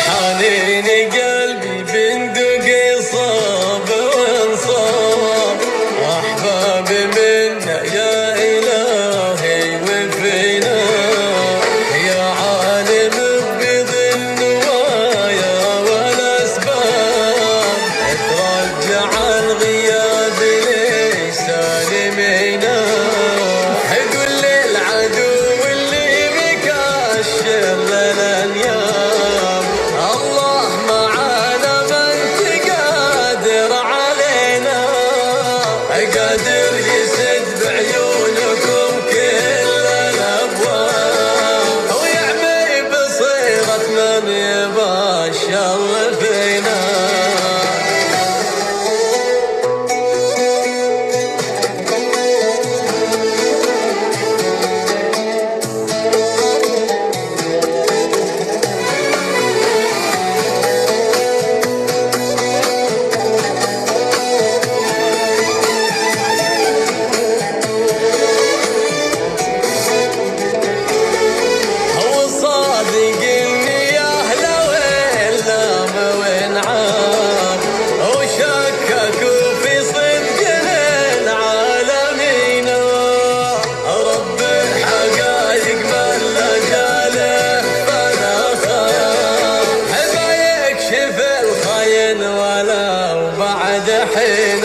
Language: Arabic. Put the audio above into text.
حنيني قلبي بندق صاب وانصاب، احبابي منا يا الهي وفينا، يا عالم بقضي النوايا والاسباب، ترجع الغياب لي سالمينا، قل للعدو اللي مكشر لنا اليوم، الله معانا ما انت قادر علينا، قادر يسد بعيونكم كل الابواب، ويعمي بصيرة من يبا الشر فينا. ولو بعد حين